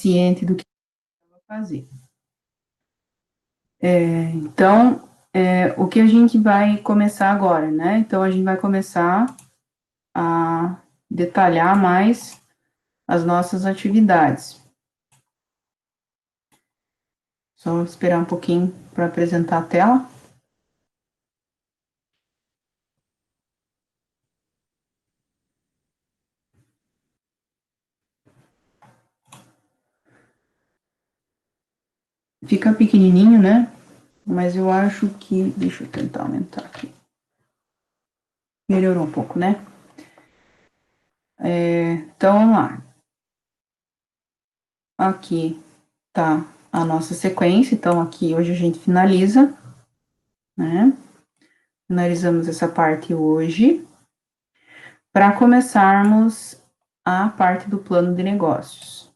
ciente do que eu vou fazer. Então, o que a gente vai começar agora, né? Então, a gente vai começar a detalhar mais as nossas atividades. Só esperar um pouquinho para apresentar a tela. Fica pequenininho, né? Mas eu acho que... Deixa eu tentar aumentar aqui. Melhorou um pouco, né? Então, vamos lá. Aqui tá a nossa sequência. Então, aqui hoje a gente finaliza, né? Finalizamos essa parte hoje. Para começarmos a parte do plano de negócios.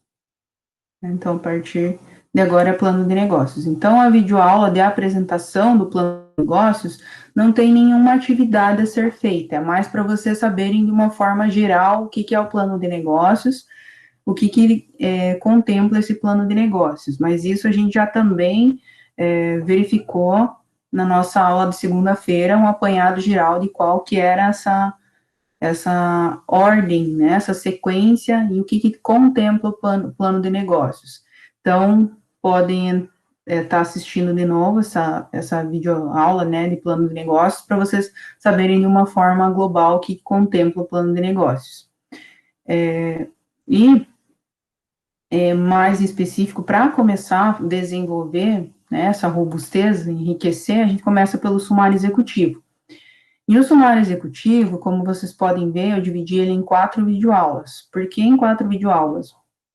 Então, a partir de agora é plano de negócios. Então, a videoaula de apresentação do plano de negócios não tem nenhuma atividade a ser feita, é mais para vocês saberem de uma forma geral o que é o plano de negócios, o que contempla esse plano de negócios. Mas isso a gente já também verificou na nossa aula de segunda-feira, um apanhado geral de qual que era essa ordem, né, essa sequência e o que contempla o plano de negócios. Então, podem estar assistindo de novo essa videoaula, né, de plano de negócios, para vocês saberem de uma forma global o que contempla o plano de negócios. Mais específico, para começar a desenvolver, né, essa robustez, enriquecer, a gente começa pelo sumário executivo. E o sumário executivo, como vocês podem ver, eu dividi ele em 4 videoaulas. Por que em 4 videoaulas?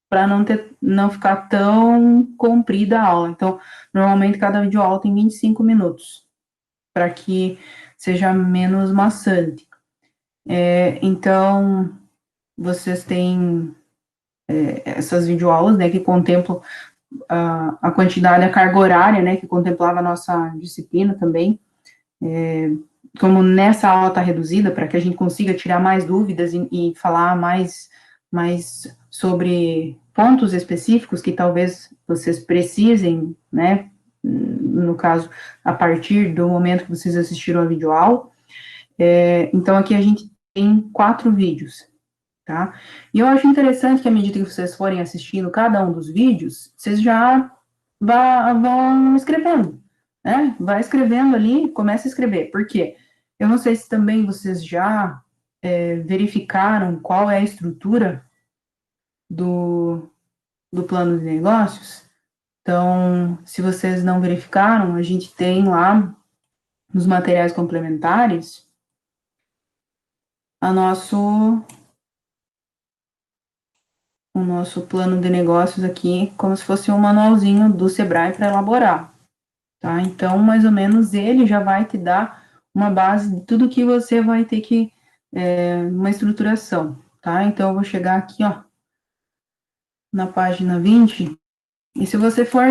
Para não ficar tão comprida a aula. Então, normalmente cada videoaula tem 25 minutos, para que seja menos maçante. Então, vocês têm essas videoaulas, né, que contemplam a quantidade, a carga horária, né, que contemplava a nossa disciplina também. Como nessa aula está reduzida, para que a gente consiga tirar mais dúvidas e falar mais sobre pontos específicos que talvez vocês precisem, né, no caso, a partir do momento que vocês assistiram a videoaula. Então, aqui a gente tem 4 vídeos, tá? E eu acho interessante que, à medida que vocês forem assistindo cada um dos vídeos, vocês já vão escrevendo, né? Vai escrevendo ali, começa a escrever. Por quê? Eu não sei se também vocês já verificaram qual é a estrutura do plano de negócios. Então, se vocês não verificaram, a gente tem lá nos materiais complementares o nosso plano de negócios aqui, como se fosse um manualzinho do Sebrae para elaborar, tá? Então, mais ou menos, ele já vai te dar uma base de tudo que você vai ter que, uma estruturação, tá? Então, eu vou chegar aqui, ó, na página 20, e se você for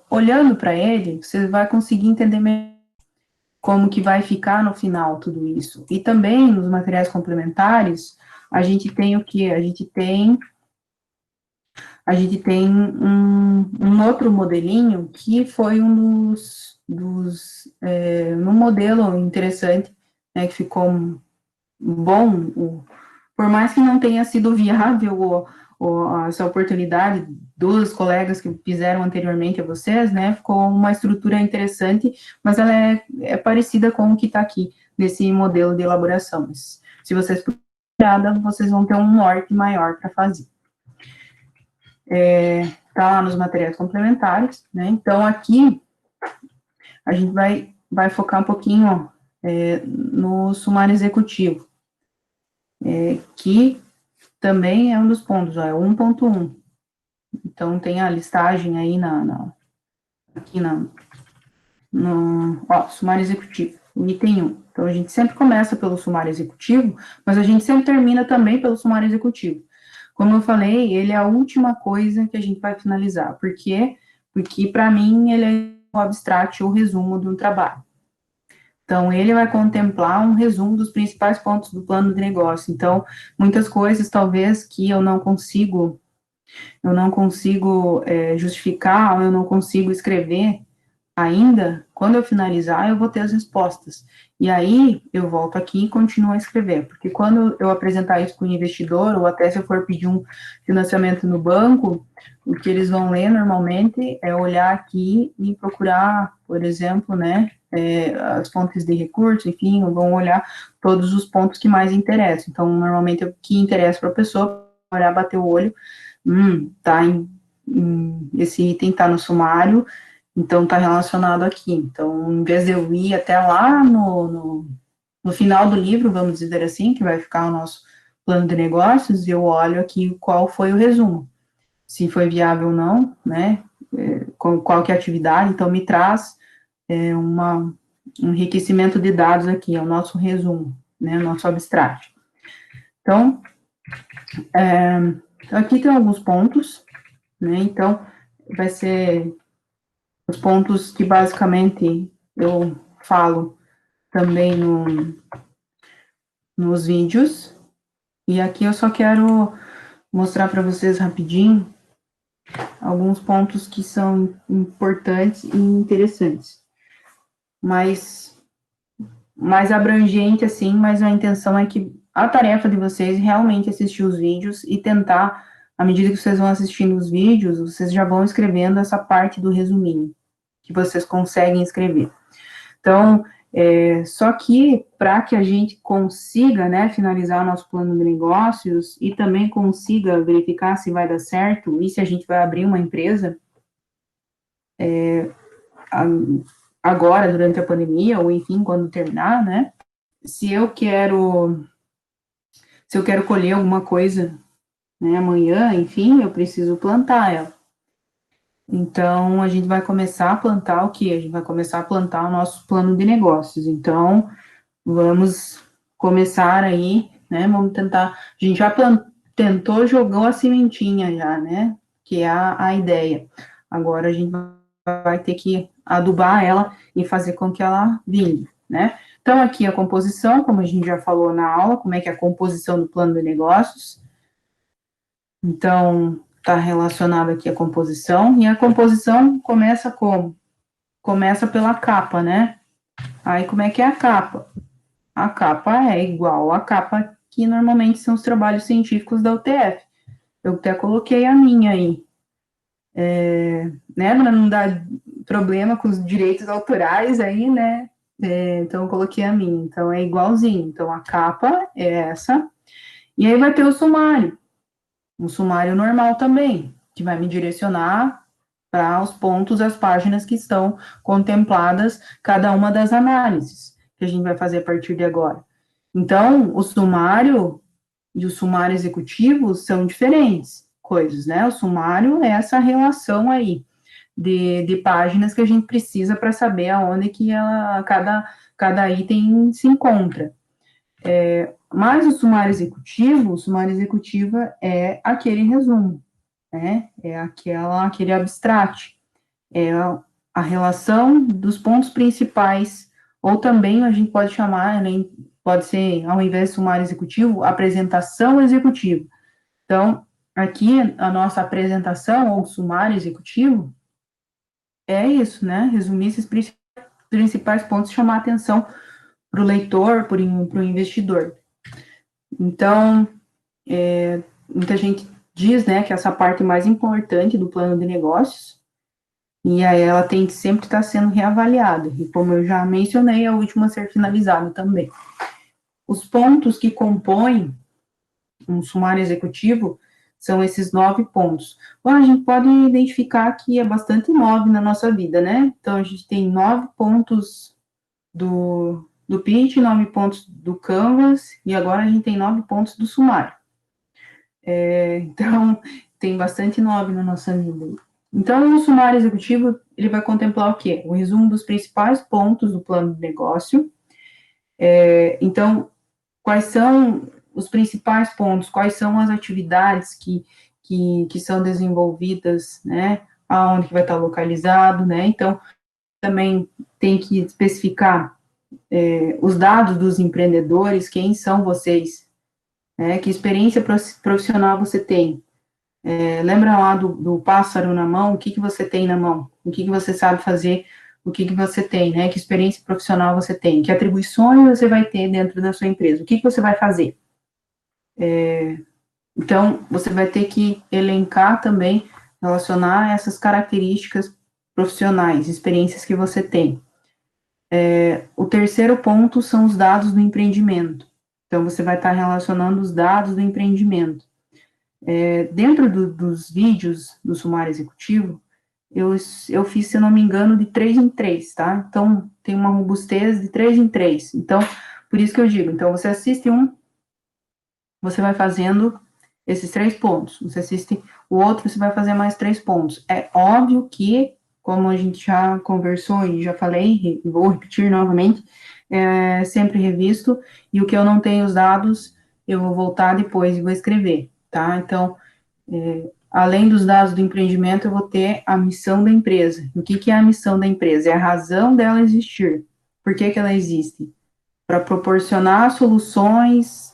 olhando para ele, você vai conseguir entender melhor como que vai ficar no final tudo isso. E também, nos materiais complementares, a gente tem o quê? A gente tem um outro modelinho que foi um um modelo interessante, né, que ficou bom, por mais que não tenha sido viável essa oportunidade dos colegas que fizeram anteriormente a vocês, né, ficou uma estrutura interessante, mas ela é parecida com o que está aqui, nesse modelo de elaboração. Mas, se vocês procurarem, vocês vão ter um norte maior para fazer. Tá lá nos materiais complementares, né, então aqui a gente vai focar um pouquinho, ó, no sumário executivo, que também é um dos pontos, ó, é 1.1. Então, tem a listagem aí aqui no sumário executivo, o item 1. Então, a gente sempre começa pelo sumário executivo, mas a gente sempre termina também pelo sumário executivo. Como eu falei, ele é a última coisa que a gente vai finalizar. Por quê? Porque, para mim, ele é o abstrato, o resumo de um trabalho. Então, ele vai contemplar um resumo dos principais pontos do plano de negócio. Então, muitas coisas, talvez, que eu não consigo eu não consigo justificar, ou eu não consigo escrever ainda, quando eu finalizar, eu vou ter as respostas. E aí, eu volto aqui e continuo a escrever, porque quando eu apresentar isso para o investidor, ou até se eu for pedir um financiamento no banco, o que eles vão ler normalmente é olhar aqui e procurar, por exemplo, né, as fontes de recursos, enfim, vão olhar todos os pontos que mais interessam. Então, normalmente, o que interessa para a pessoa, olhar, bater o olho, tá esse item está no sumário, então está relacionado aqui. Então, em vez de eu ir até lá no final do livro, vamos dizer assim, que vai ficar o nosso plano de negócios, eu olho aqui qual foi o resumo, se foi viável ou não, né, qual que é a atividade, então me traz um enriquecimento de dados aqui, é o nosso resumo, né, o nosso abstract. Então, aqui tem alguns pontos, né, então, vai ser os pontos que basicamente eu falo também nos vídeos, e aqui eu só quero mostrar para vocês rapidinho alguns pontos que são importantes e interessantes, mais abrangente assim, mas a intenção é que a tarefa de vocês é realmente assistir os vídeos e tentar, à medida que vocês vão assistindo os vídeos, vocês já vão escrevendo essa parte do resuminho, que vocês conseguem escrever. Então, só que para que a gente consiga, né, finalizar o nosso plano de negócios e também consiga verificar se vai dar certo e se a gente vai abrir uma empresa agora, durante a pandemia, ou enfim, quando terminar, né, se eu quero colher alguma coisa, né, amanhã, enfim, eu preciso plantar ela. Então, a gente vai começar a plantar o quê? A gente vai começar a plantar o nosso plano de negócios. Então, vamos começar aí, né? Vamos tentar. A gente já tentou, jogou a sementinha já, né? Que é a ideia. Agora a gente vai ter que adubar ela e fazer com que ela vingue, né? Então, aqui a composição, como a gente já falou na aula, como é que é a composição do plano de negócios. Então, está relacionado aqui a composição, e a composição começa como? Começa pela capa, né? Aí, como é que é a capa? A capa é igual à capa que normalmente são os trabalhos científicos da UTF. Eu até coloquei a minha aí, né, para não dar problema com os direitos autorais aí, né, então eu coloquei a minha, então é igualzinho, então a capa é essa, e aí vai ter o sumário, um sumário normal também, que vai me direcionar para os pontos, as páginas que estão contempladas, cada uma das análises que a gente vai fazer a partir de agora. Então, o sumário e o sumário executivo são diferentes coisas, né? O sumário é essa relação aí de páginas que a gente precisa para saber aonde que cada item se encontra. Mas o sumário executivo é aquele resumo, né? É aquele abstract, é a relação dos pontos principais, ou também a gente pode chamar, né, pode ser, ao invés de sumário executivo, apresentação executiva. Então, aqui, a nossa apresentação, ou sumário executivo, é isso, né, resumir esses principais pontos, chamar atenção para o leitor, para o investidor. Então, muita gente diz, né, que essa parte mais importante do plano de negócios, e aí ela tem que sempre estar sendo reavaliada, e como eu já mencionei, é a última a ser finalizada também. Os pontos que compõem um sumário executivo são esses 9 pontos. Bom, a gente pode identificar que é bastante 9 na nossa vida, né? Então, a gente tem 9 pontos do pitch, 9 pontos do Canvas, e agora a gente tem 9 pontos do sumário. Então, tem bastante 9 na nossa vida. Então, o sumário executivo, ele vai contemplar o quê? O resumo dos principais pontos do plano de negócio. Então, quais são os principais pontos, quais são as atividades que são desenvolvidas, né, aonde que vai estar localizado, né, então, também tem que especificar os dados dos empreendedores, quem são vocês, né, que experiência profissional você tem, Lembra lá do pássaro na mão? O que, que você tem na mão? O que, que você sabe fazer? O que, que você tem, né? Que experiência profissional você tem? Que atribuições você vai ter dentro da sua empresa? O que, que você vai fazer? Então, você vai ter que elencar também, relacionar essas características profissionais, experiências que você tem. O terceiro ponto são os dados do empreendimento. Então, você vai estar relacionando os dados do empreendimento. Dentro dos vídeos do sumário executivo, eu fiz, se eu não me engano, de 3 em 3, tá? Então, tem uma robustez de 3 em 3. Então, por isso que eu digo, então, você assiste um, você vai fazendo esses 3 pontos. Você assiste o outro, você vai fazer mais 3 pontos. É óbvio que, como a gente já conversou e já falei, e vou repetir novamente, sempre revisto, e o que eu não tenho os dados, eu vou voltar depois e vou escrever, tá? Então, além dos dados do empreendimento, eu vou ter a missão da empresa. O que, que é a missão da empresa? É a razão dela existir. Por que, que ela existe? Para proporcionar soluções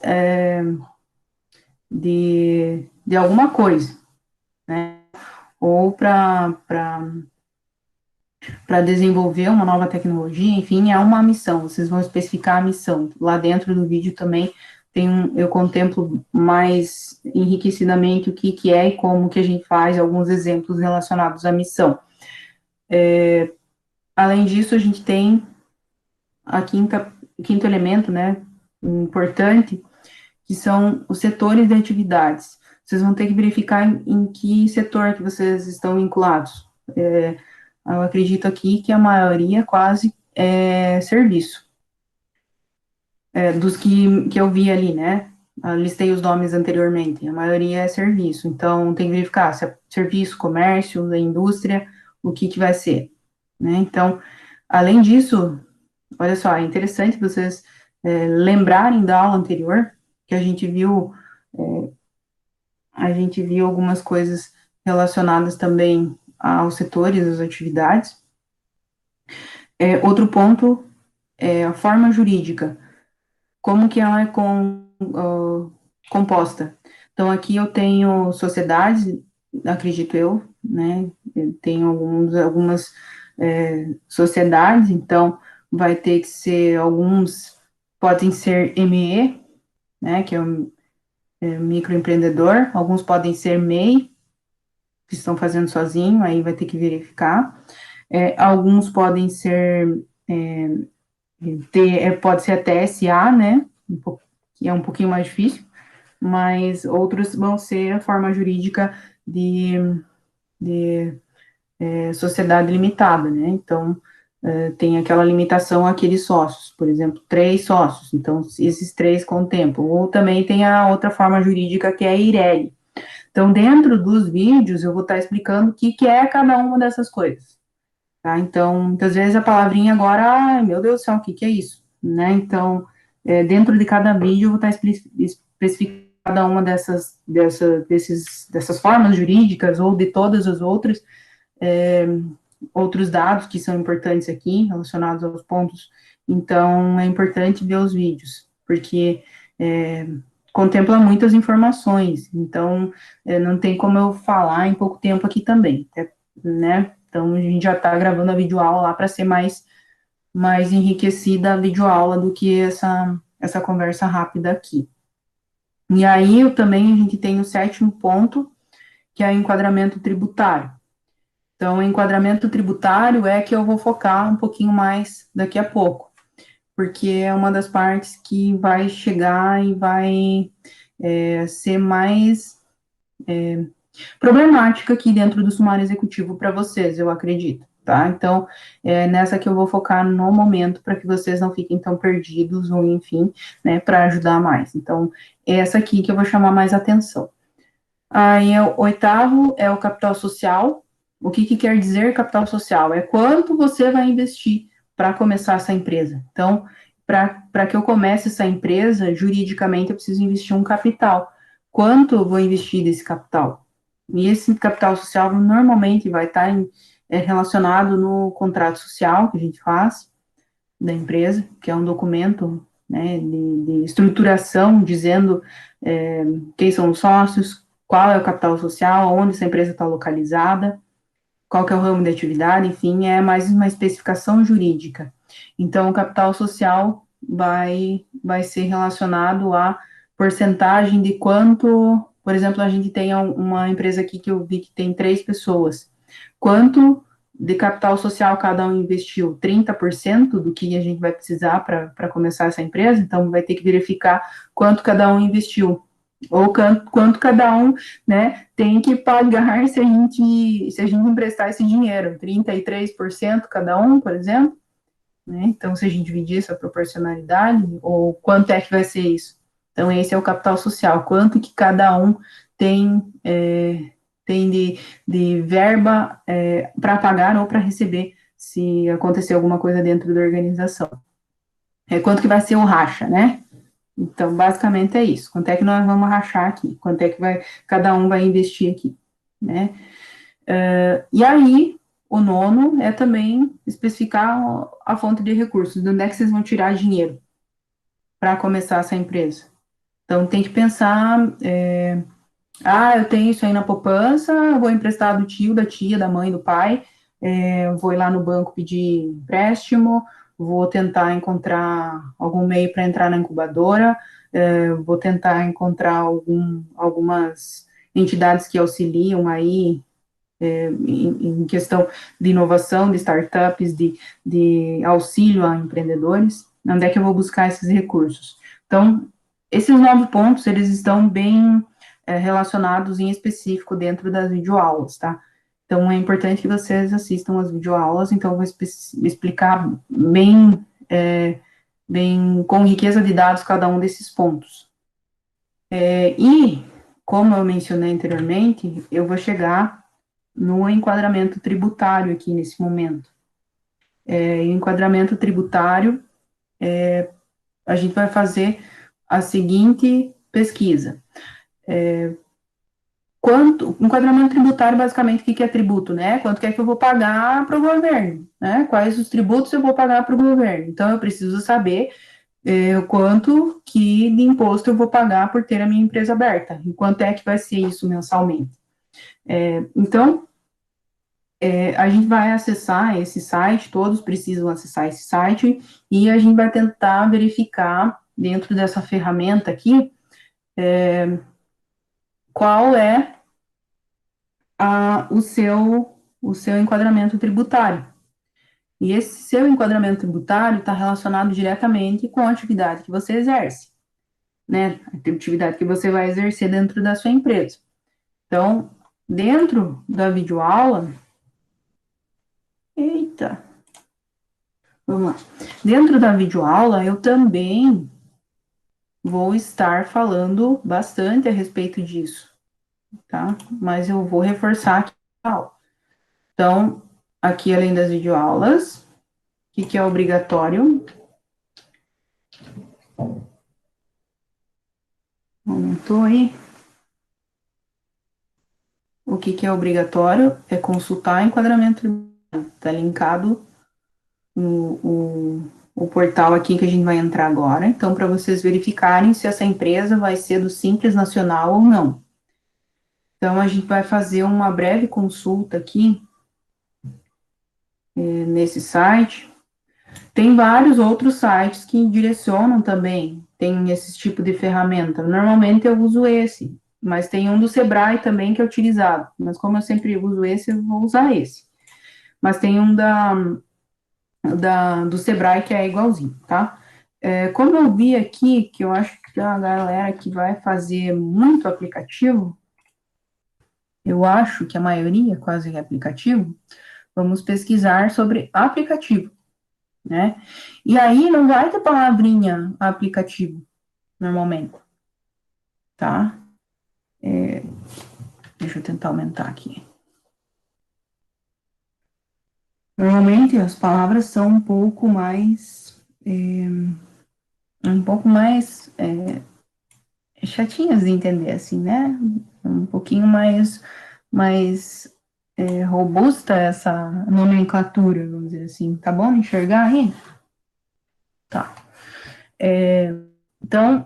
de alguma coisa, né? Ou para desenvolver uma nova tecnologia, enfim, é uma missão. Vocês vão especificar a missão. Lá dentro do vídeo também eu contemplo mais enriquecidamente o que, que é e como que a gente faz, alguns exemplos relacionados à missão. Além disso, a gente tem o quinto elemento, né, importante, que são os setores de atividades. Vocês vão ter que verificar em que setor que vocês estão vinculados. Eu acredito aqui que a maioria quase é serviço. Dos que eu vi ali, né? Eu listei os nomes anteriormente. A maioria é serviço. Então, tem que verificar se é serviço, comércio, indústria, o que vai ser, né? Então, além disso, olha só, é interessante vocês lembrarem da aula anterior, que a gente viu algumas coisas relacionadas também aos setores, às atividades. Outro ponto é a forma jurídica, como que ela é composta. Então, aqui eu tenho sociedades, acredito eu, né, eu tenho algumas sociedades, então vai ter que ser podem ser ME, né, que é um microempreendedor, alguns podem ser MEI, que estão fazendo sozinho, aí vai ter que verificar. Alguns podem ser, pode ser até SA, né, que é um pouquinho mais difícil, mas outros vão ser a forma jurídica de sociedade limitada, né, então tem aquela limitação àqueles sócios, por exemplo, 3 sócios, então esses 3 contemplam, ou também tem a outra forma jurídica que é a IRELI. Então, dentro dos vídeos, eu vou estar explicando o que, que é cada uma dessas coisas, tá? Então, muitas vezes a palavrinha agora, ai, meu Deus do céu, o que, que é isso? Né? Então, dentro de cada vídeo, eu vou estar especificando cada uma dessas formas jurídicas, ou de todas as outras, outros dados que são importantes aqui, relacionados aos pontos. Então, é importante ver os vídeos, porque contempla muitas informações, então não tem como eu falar em pouco tempo aqui também, né? Então, a gente já está gravando a videoaula lá para ser mais enriquecida a videoaula do que essa conversa rápida aqui. E aí, também a gente tem o 7º ponto, que é o enquadramento tributário. Então, o enquadramento tributário é que eu vou focar um pouquinho mais daqui a pouco, porque é uma das partes que vai chegar e vai ser mais problemática aqui dentro do sumário executivo para vocês, eu acredito, tá? Então, nessa que eu vou focar no momento para que vocês não fiquem tão perdidos, ou enfim, né, para ajudar mais. Então, essa aqui que eu vou chamar mais atenção. Aí, o 8º é o capital social. O que quer dizer capital social? É quanto você vai investir para começar essa empresa. Então, para que eu comece essa empresa, juridicamente, eu preciso investir um capital. Quanto eu vou investir desse capital? E esse capital social normalmente vai estar relacionado no contrato social que a gente faz da empresa, que é um documento, né, de estruturação, dizendo quem são os sócios, qual é o capital social, onde essa empresa está localizada, qual que é o ramo de atividade, enfim, é mais uma especificação jurídica. Então, o capital social vai ser relacionado à porcentagem de quanto, por exemplo, a gente tem uma empresa aqui que eu vi que tem 3 pessoas, quanto de capital social cada um investiu? 30% do que a gente vai precisar para começar essa empresa, então vai ter que verificar quanto cada um investiu, ou quanto cada um, né, tem que pagar se a gente emprestar esse dinheiro, 33% cada um, por exemplo, né, então se a gente dividir essa proporcionalidade, ou quanto é que vai ser isso? Então esse é o capital social, quanto que cada um tem, tem de verba para pagar ou para receber, se acontecer alguma coisa dentro da organização. Quanto que vai ser o racha, né? Então, basicamente é isso. Quanto é que nós vamos rachar aqui? Quanto é que cada um vai investir aqui, né? E aí, o nono é também especificar a fonte de recursos, de onde é que vocês vão tirar dinheiro para começar essa empresa. Então, tem que pensar, eu tenho isso aí na poupança, eu vou emprestar do tio, da tia, da mãe, do pai, vou ir lá no banco pedir empréstimo, vou tentar encontrar algum meio para entrar na incubadora, vou tentar encontrar algumas entidades que auxiliam aí em questão de inovação, de startups, de auxílio a empreendedores. Onde é que eu vou buscar esses recursos? Então, esses 9 pontos, eles estão bem relacionados em específico dentro das videoaulas, tá? Então, é importante que vocês assistam as videoaulas, então, eu vou explicar bem com riqueza de dados cada um desses pontos. E, como eu mencionei anteriormente, eu vou chegar no enquadramento tributário aqui nesse momento. Enquadramento tributário, a gente vai fazer a seguinte pesquisa. Enquadramento tributário, basicamente, o que é tributo, né? Quanto é que eu vou pagar para o governo, né? Quais os tributos eu vou pagar para o governo? Então, eu preciso saber o quanto que de imposto eu vou pagar por ter a minha empresa aberta, e quanto é que vai ser isso mensalmente. Então, a gente vai acessar esse site, todos precisam acessar esse site, e a gente vai tentar verificar, dentro dessa ferramenta aqui, qual é o seu enquadramento tributário. E esse seu enquadramento tributário está relacionado diretamente com a atividade que você exerce, né? A atividade que você vai exercer dentro da sua empresa. Então, dentro da videoaula, eita, vamos lá. Dentro da videoaula, eu também vou estar falando bastante a respeito disso, tá? Mas eu vou reforçar aqui a aula. Então, aqui além das videoaulas, o que é obrigatório? Aumentou aí. O que é obrigatório é consultar enquadramento tributário. Está linkado o portal aqui que a gente vai entrar agora. Então, para vocês verificarem se essa empresa vai ser do Simples Nacional ou não. Então, a gente vai fazer uma breve consulta aqui nesse site. Tem vários outros sites que direcionam também, tem esse tipo de ferramenta. Normalmente eu uso esse, mas tem um do Sebrae também que é utilizado. Mas como eu sempre uso esse, eu vou usar esse. Mas tem um do Sebrae que é igualzinho, tá? Como eu vi aqui, que eu acho que a galera que vai fazer muito aplicativo, eu acho que a maioria quase é aplicativo, vamos pesquisar sobre aplicativo, né? E aí não vai ter palavrinha aplicativo, normalmente, tá? Deixa eu tentar aumentar aqui. Normalmente as palavras são um pouco mais chatinhas de entender, assim, né? Um pouquinho mais robusta essa nomenclatura, vamos dizer assim. Tá bom de enxergar aí? Tá. Então,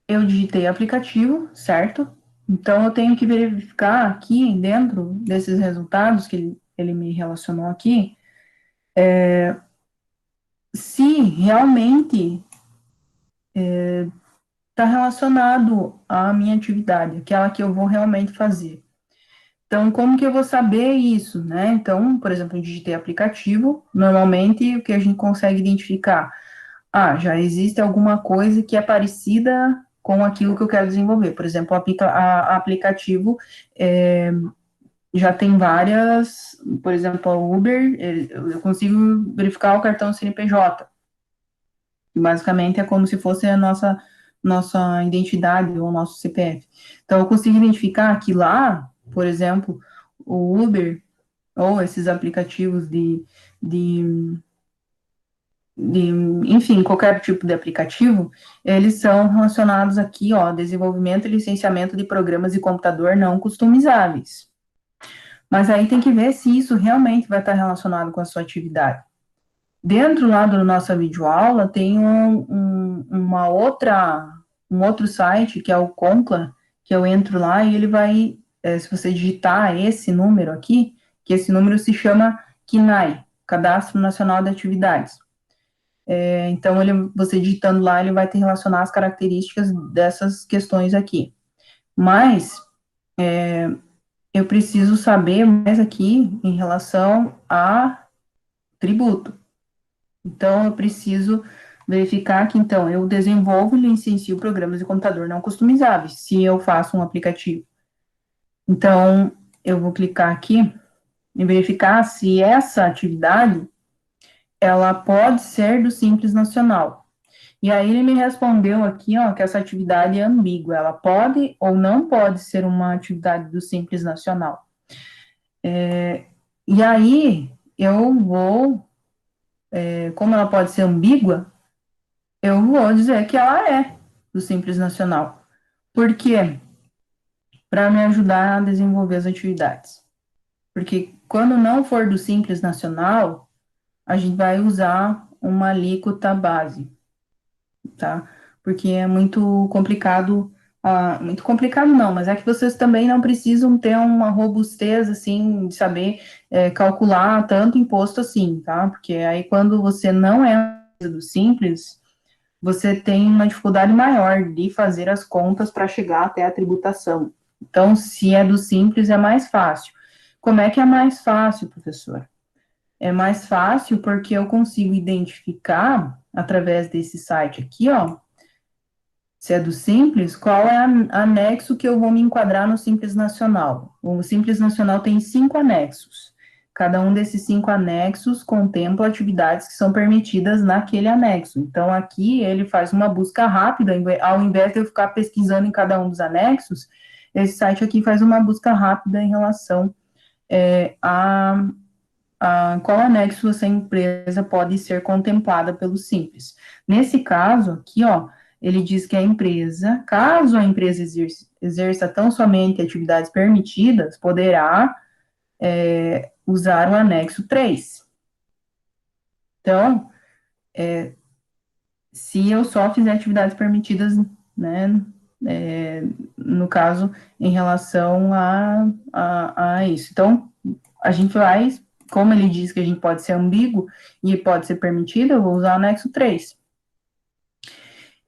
eu digitei aplicativo, certo? Então, eu tenho que verificar aqui, dentro desses resultados que ele me relacionou aqui, se realmente está relacionado à minha atividade, aquela que eu vou realmente fazer. Então, como que eu vou saber isso, né? Então, por exemplo, eu digitei aplicativo, normalmente o que a gente consegue identificar? Ah, já existe alguma coisa que é parecida com aquilo que eu quero desenvolver. Por exemplo, aplicativo já tem várias, por exemplo, o Uber, eu consigo verificar o cartão CNPJ. Basicamente é como se fosse a nossa identidade ou nosso CPF. Então, eu consigo identificar que lá, por exemplo, o Uber ou esses aplicativos de, de, enfim, qualquer tipo de aplicativo, eles são relacionados aqui, ó, desenvolvimento e licenciamento de programas de computador não customizáveis. Mas aí tem que ver se isso realmente vai estar relacionado com a sua atividade. Dentro lá da nossa videoaula tem um outro site, que é o Concla, que eu entro lá e ele vai, se você digitar esse número aqui, que esse número se chama CNAE, Cadastro Nacional de Atividades. Então, você digitando lá, ele vai te relacionar as características dessas questões aqui. Mas, eu preciso saber mais aqui em relação a tributo. Então, eu preciso verificar que, então, eu desenvolvo e licencio programas de computador não customizáveis, se eu faço um aplicativo. Então, eu vou clicar aqui e verificar se essa atividade, ela pode ser do Simples Nacional. E aí ele me respondeu aqui, ó, que essa atividade é ambígua, ela pode ou não pode ser uma atividade do Simples Nacional. E aí, eu vou, como ela pode ser ambígua, eu vou dizer que ela é do Simples Nacional. Por quê? Para me ajudar a desenvolver as atividades. Porque quando não for do Simples Nacional, a gente vai usar uma alíquota base, tá? Porque é muito complicado, muito complicado não, mas é que vocês também não precisam ter uma robustez, assim, de saber calcular tanto imposto assim, tá? Porque aí quando você não é do Simples, você tem uma dificuldade maior de fazer as contas para chegar até a tributação. Então, se é do Simples, é mais fácil. Como é que é mais fácil, professor? É mais fácil porque eu consigo identificar, através desse site aqui, ó, se é do Simples, qual é o anexo que eu vou me enquadrar no Simples Nacional. O Simples Nacional tem 5 anexos. Cada um desses 5 anexos contempla atividades que são permitidas naquele anexo. Então, aqui ele faz uma busca rápida, ao invés de eu ficar pesquisando em cada um dos anexos, esse site aqui faz uma busca rápida em relação a qual anexo essa empresa pode ser contemplada pelo Simples. Nesse caso aqui, ó, ele diz que a empresa, caso a empresa exerça tão somente atividades permitidas, poderá usar o anexo 3. Então, se eu só fizer atividades permitidas, né, no caso, em relação a isso. Então, a gente vai, como ele diz que a gente pode ser ambíguo e pode ser permitido, eu vou usar o anexo 3.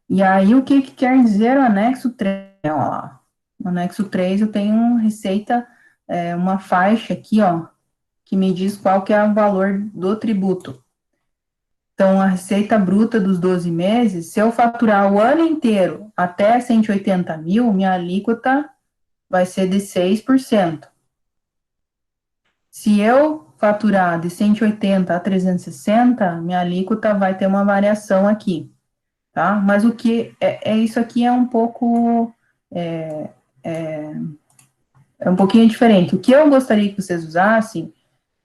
E aí, o que quer dizer o anexo 3? Olha lá. No anexo 3, eu tenho uma receita, uma faixa aqui, ó, que me diz qual que é o valor do tributo. Então, a receita bruta dos 12 meses, se eu faturar o ano inteiro até 180 mil, minha alíquota vai ser de 6%. Se eu faturar de 180 a 360, minha alíquota vai ter uma variação aqui, tá? Mas o que isso aqui é um pouco é, é um pouquinho diferente. O que eu gostaria que vocês usassem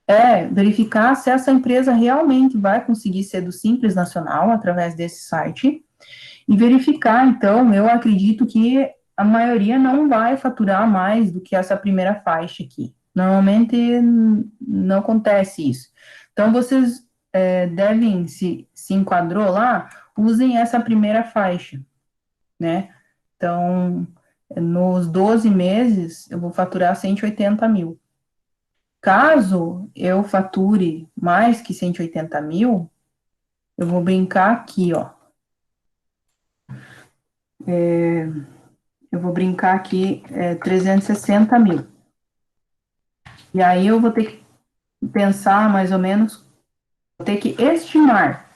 é verificar se essa empresa realmente vai conseguir ser do Simples Nacional através desse site e verificar, então, eu acredito que a maioria não vai faturar mais do que essa primeira faixa aqui. Normalmente não acontece isso. Então, vocês devem, se enquadrou lá, usem essa primeira faixa, né? Então, nos 12 meses, eu vou faturar 180 mil. Caso eu fature mais que 180 mil, eu vou brincar aqui, ó. Eu vou brincar aqui 360 mil. E aí eu vou ter que pensar mais ou menos, vou ter que estimar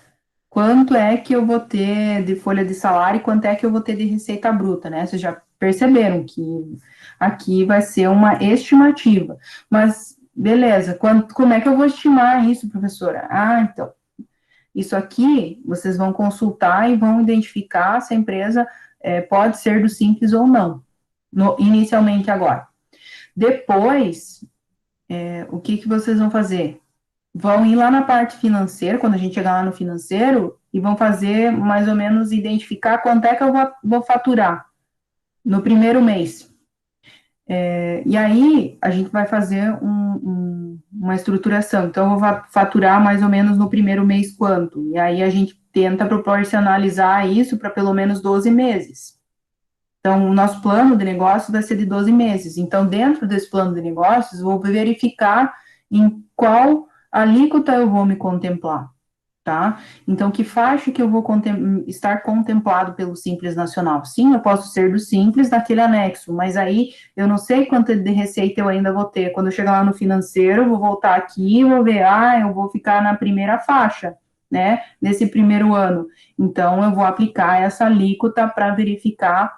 quanto é que eu vou ter de folha de salário e quanto é que eu vou ter de receita bruta, né? Vocês já perceberam que aqui vai ser uma estimativa. Mas, beleza, como é que eu vou estimar isso, professora? Ah, então, isso aqui vocês vão consultar e vão identificar se a empresa pode ser do Simples ou não, inicialmente agora. Depois, o que, que vocês vão fazer? Vão ir lá na parte financeira, quando a gente chegar lá no financeiro, e vão fazer mais ou menos identificar quanto é que eu vou faturar no primeiro mês. E aí a gente vai fazer uma estruturação. Então, eu vou faturar mais ou menos no primeiro mês quanto? E aí a gente tenta proporcionalizar isso para pelo menos 12 meses. Então, o nosso plano de negócio vai ser de 12 meses. Então, dentro desse plano de negócios, vou verificar em qual alíquota eu vou me contemplar, tá? Então, que faixa que eu vou estar contemplado pelo Simples Nacional? Sim, eu posso ser do Simples naquele anexo, mas aí eu não sei quanto de receita eu ainda vou ter. Quando eu chegar lá no financeiro, eu vou voltar aqui e vou ver, eu vou ficar na primeira faixa, né, nesse primeiro ano. Então, eu vou aplicar essa alíquota para verificar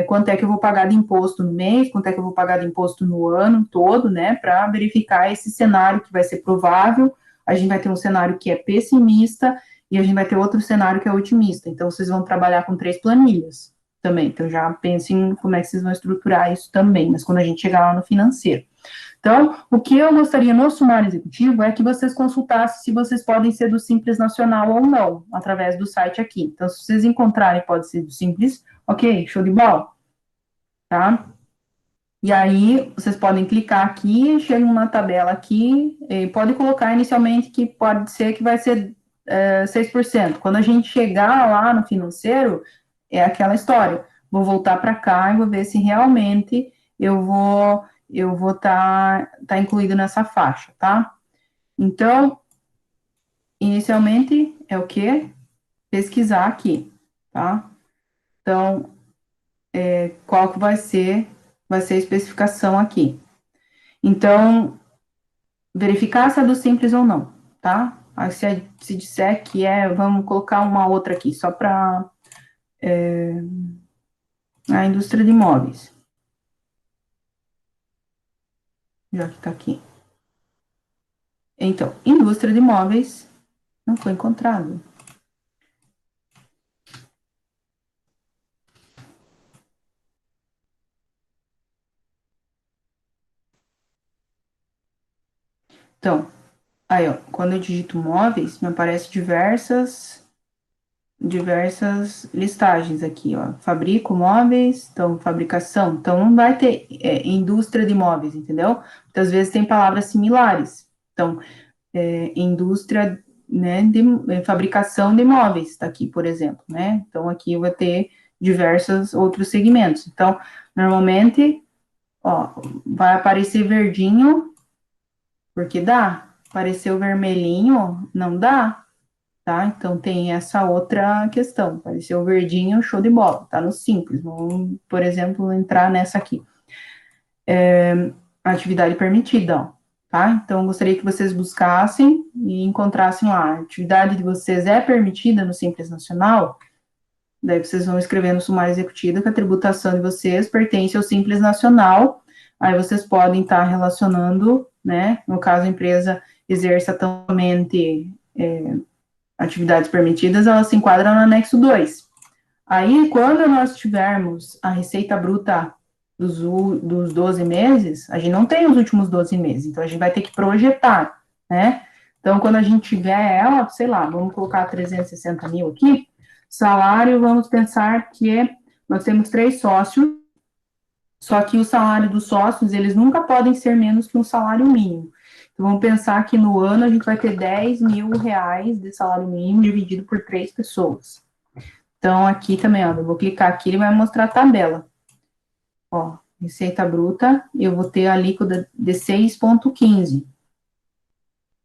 quanto é que eu vou pagar de imposto no mês, quanto é que eu vou pagar de imposto no ano todo, né, para verificar esse cenário que vai ser provável. A gente vai ter um cenário que é pessimista e a gente vai ter outro cenário que é otimista. Então, vocês vão trabalhar com 3 planilhas também. Então, já pensem como é que vocês vão estruturar isso também, mas quando a gente chegar lá no financeiro. Então, o que eu gostaria no sumário executivo é que vocês consultassem se vocês podem ser do Simples Nacional ou não, através do site aqui. Então, se vocês encontrarem pode ser do Simples, ok, show de bola, tá? E aí, vocês podem clicar aqui, chegam na tabela aqui, e pode colocar inicialmente que pode ser que vai ser 6%. Quando a gente chegar lá no financeiro, é aquela história. Vou voltar para cá e vou ver se realmente eu vou tá incluído nessa faixa, tá? Então, inicialmente é o quê? Pesquisar aqui, tá? Então, qual que vai ser a especificação aqui. Então, verificar se é do Simples ou não, tá? Aí se disser que vamos colocar uma outra aqui, só para a indústria de imóveis. Já que está aqui. Então, indústria de imóveis não foi encontrado. Então, aí, ó, quando eu digito móveis, me aparece diversas listagens aqui, ó. Fabrico móveis, então, fabricação. Então, não vai ter indústria de móveis, entendeu? Muitas vezes tem palavras similares. Então, indústria, né, de fabricação de móveis, está aqui, por exemplo, né? Então, aqui vai ter diversos outros segmentos. Então, normalmente, ó, vai aparecer verdinho, porque dá. Apareceu vermelhinho, não dá, tá? Então, tem essa outra questão. Apareceu verdinho, show de bola, tá no simples. Vamos, por exemplo, entrar nessa aqui. Atividade permitida, ó. Tá? Então, gostaria que vocês buscassem e encontrassem lá, a atividade de vocês é permitida no Simples Nacional? Daí vocês vão escrever no sumário executivo que a tributação de vocês pertence ao Simples Nacional, aí vocês podem estar relacionando, né, no caso a empresa exerça atualmente atividades permitidas, ela se enquadra no anexo 2. Aí, quando nós tivermos a receita bruta dos 12 meses, a gente não tem os últimos 12 meses, então a gente vai ter que projetar, né? Então, quando a gente tiver ela, sei lá, vamos colocar 360 mil aqui, salário, vamos pensar que nós temos 3 sócios, só que o salário dos sócios, eles nunca podem ser menos que um salário mínimo. Então, vamos pensar que no ano a gente vai ter 10 mil reais de salário mínimo dividido por 3 pessoas. Então, aqui também, ó, eu vou clicar aqui, ele vai mostrar a tabela. Ó, receita bruta, eu vou ter a alíquota de 6,15,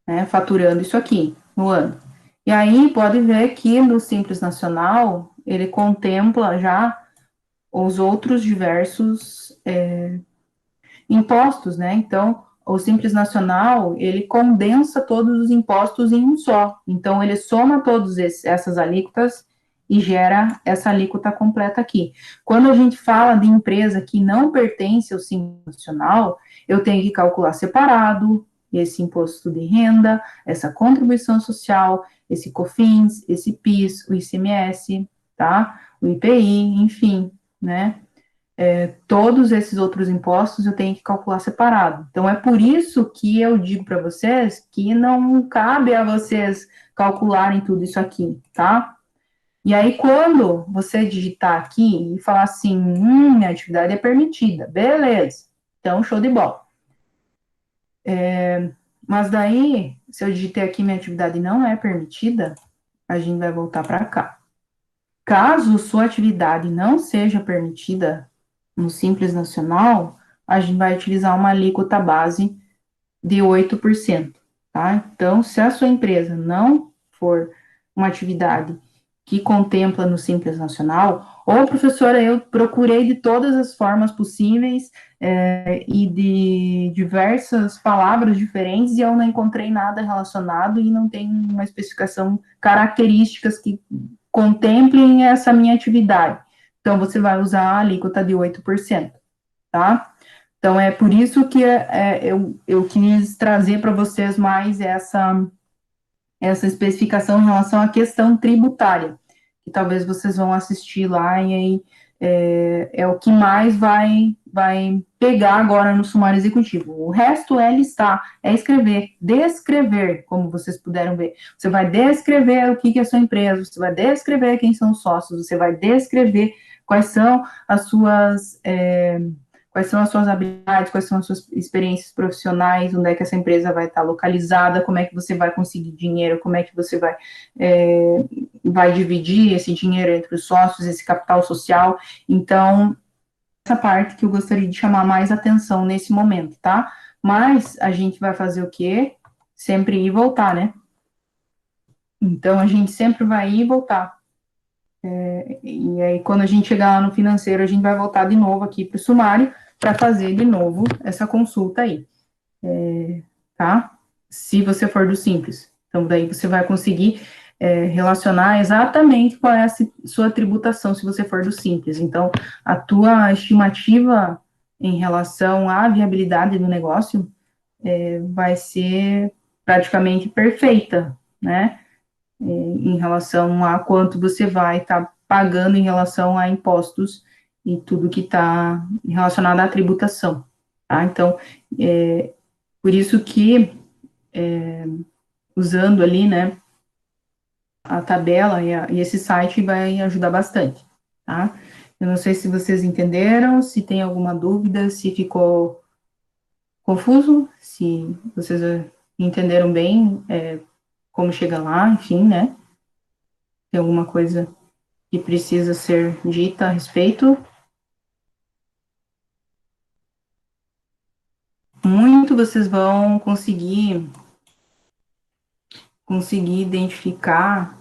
né, faturando isso aqui no ano. E aí, pode ver que no Simples Nacional, ele contempla já os outros diversos impostos, né? Então, o Simples Nacional, ele condensa todos os impostos em um só. Então, ele soma todas essas alíquotas e gera essa alíquota completa aqui. Quando a gente fala de empresa que não pertence ao Simples Nacional, eu tenho que calcular separado esse imposto de renda, essa contribuição social, esse COFINS, esse PIS, o ICMS, tá? O IPI, enfim, né? Todos esses outros impostos eu tenho que calcular separado. Então, é por isso que eu digo para vocês que não cabe a vocês calcularem tudo isso aqui, tá? E aí, quando você digitar aqui e falar assim, minha atividade é permitida, beleza, então show de bola. Mas daí, se eu digitei aqui minha atividade não é permitida, a gente vai voltar para cá. Caso sua atividade não seja permitida no Simples Nacional, a gente vai utilizar uma alíquota base de 8%, tá? Então, se a sua empresa não for uma atividade que contempla no Simples Nacional, ou professora, eu procurei de todas as formas possíveis e de diversas palavras diferentes e eu não encontrei nada relacionado e não tem uma especificação, características que contemplem essa minha atividade. Então, você vai usar a alíquota de 8%, tá? Então, é por isso que eu quis trazer para vocês mais essa especificação em relação à questão tributária, que talvez vocês vão assistir lá e aí é o que mais vai pegar agora no sumário executivo. O resto é listar, é escrever, descrever, como vocês puderam ver. Você vai descrever o que é a sua empresa, você vai descrever quem são os sócios, você vai descrever quais são as suas quais são as suas habilidades, quais são as suas experiências profissionais, onde é que essa empresa vai estar localizada, como é que você vai conseguir dinheiro, como é que você vai dividir esse dinheiro entre os sócios, esse capital social. Então, essa parte que eu gostaria de chamar mais atenção nesse momento, tá? Mas a gente vai fazer o quê? Sempre ir e voltar, né? Então, a gente sempre vai ir e voltar. E aí, quando a gente chegar lá no financeiro, a gente vai voltar de novo aqui para o sumário para fazer de novo essa consulta aí, tá? Se você for do simples. Então, daí você vai conseguir relacionar exatamente qual é a sua tributação se você for do simples. Então, a tua estimativa em relação à viabilidade do negócio vai ser praticamente perfeita, né? Em relação a quanto você vai estar pagando em relação a impostos e tudo que está relacionado à tributação, tá? Então, por isso que, usando ali, né, a tabela e esse site vai ajudar bastante, tá? Eu não sei se vocês entenderam, se tem alguma dúvida, se ficou confuso, se vocês entenderam bem como chega lá, enfim, né? Tem alguma coisa que precisa ser dita a respeito. Muito vocês vão conseguir identificar.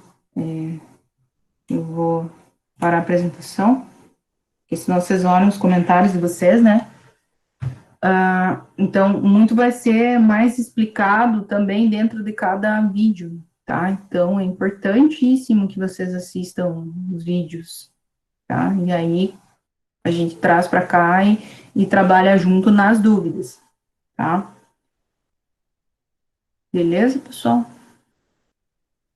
Eu vou parar a apresentação, porque senão vocês olham os comentários de vocês, né? Então, muito vai ser mais explicado também dentro de cada vídeo, tá? Então, é importantíssimo que vocês assistam os vídeos, tá? E aí, a gente traz para cá e trabalha junto nas dúvidas, tá? Beleza, pessoal?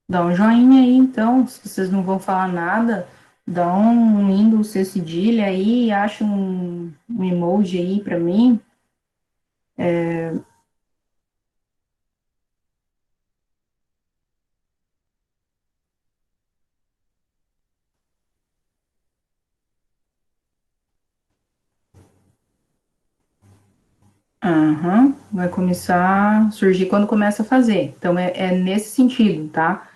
Dá um joinha aí, então, se vocês não vão falar nada, dá um Windows C cedilha aí, acha um emoji aí para mim. Aham, vai começar a surgir quando começa a fazer. Então, é nesse sentido, tá?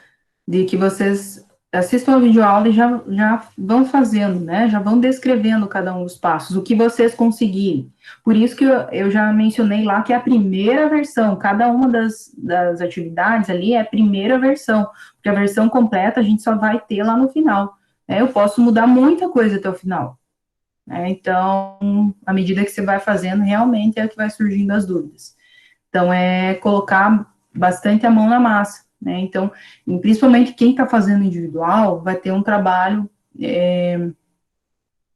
De que vocês assistam a videoaula e já vão fazendo, né? Já vão descrevendo cada um dos passos, o que vocês conseguirem. Por isso que eu já mencionei lá que é a primeira versão, cada uma das atividades ali é a primeira versão, porque a versão completa a gente só vai ter lá no final. Né? Eu posso mudar muita coisa até o final. Né? Então, à medida que você vai fazendo, realmente é que vai surgindo as dúvidas. Então, é colocar bastante a mão na massa, né? Então, principalmente quem está fazendo individual vai ter um trabalho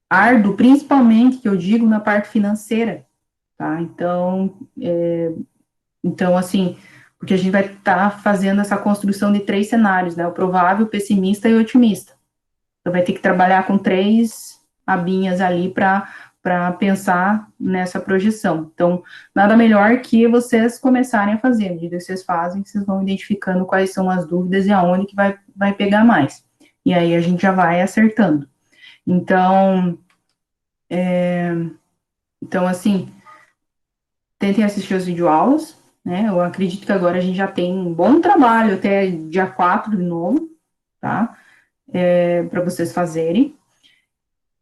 árduo, principalmente, que eu digo, na parte financeira, tá? Então assim, porque a gente vai estar fazendo essa construção de 3 cenários, né? O provável, o pessimista e o otimista. Então, vai ter que trabalhar com 3 abinhas ali para pensar nessa projeção. Então, nada melhor que vocês começarem a fazer. À medida que vocês fazem, vocês vão identificando quais são as dúvidas e aonde que vai pegar mais. E aí a gente já vai acertando. Então, assim, tentem assistir as videoaulas, né? Eu acredito que agora a gente já tem um bom trabalho até dia 4 de novo, tá? Para vocês fazerem.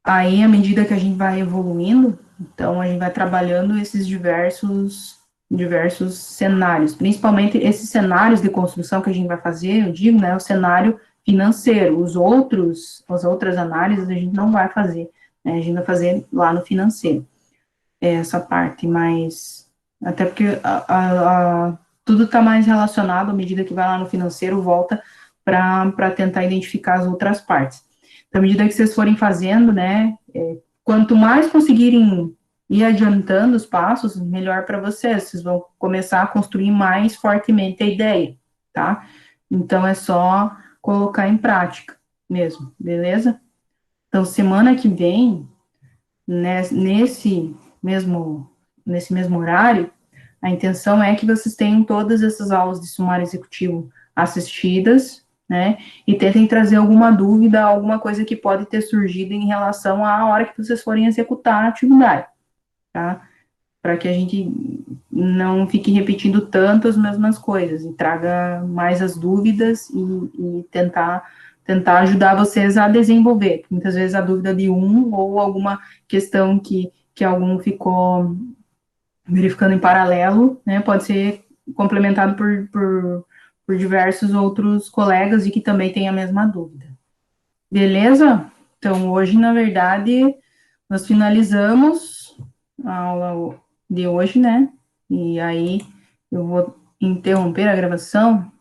Aí, à medida que a gente vai evoluindo, então a gente vai trabalhando esses diversos cenários, principalmente esses cenários de construção que a gente vai fazer, eu digo, né, o cenário financeiro, as outras análises a gente não vai fazer, né, a gente vai fazer lá no financeiro, essa parte, mas, até porque tudo está mais relacionado, à medida que vai lá no financeiro, volta para tentar identificar as outras partes. Então, à medida que vocês forem fazendo, né, quanto mais conseguirem ir adiantando os passos, melhor para vocês. Vocês vão começar a construir mais fortemente a ideia, tá? Então, é só colocar em prática mesmo, beleza? Então, semana que vem, né, mesmo, nesse mesmo horário, a intenção é que vocês tenham todas essas aulas de sumário executivo assistidas, né, e tentem trazer alguma dúvida, alguma coisa que pode ter surgido em relação à hora que vocês forem executar a atividade, tá? Para que a gente não fique repetindo tanto as mesmas coisas e traga mais as dúvidas e tentar ajudar vocês a desenvolver. Muitas vezes a dúvida de um ou alguma questão que algum ficou verificando em paralelo, né, pode ser complementado por diversos outros colegas e que também têm a mesma dúvida. Beleza? Então, hoje, na verdade, nós finalizamos a aula de hoje, né? E aí, eu vou interromper a gravação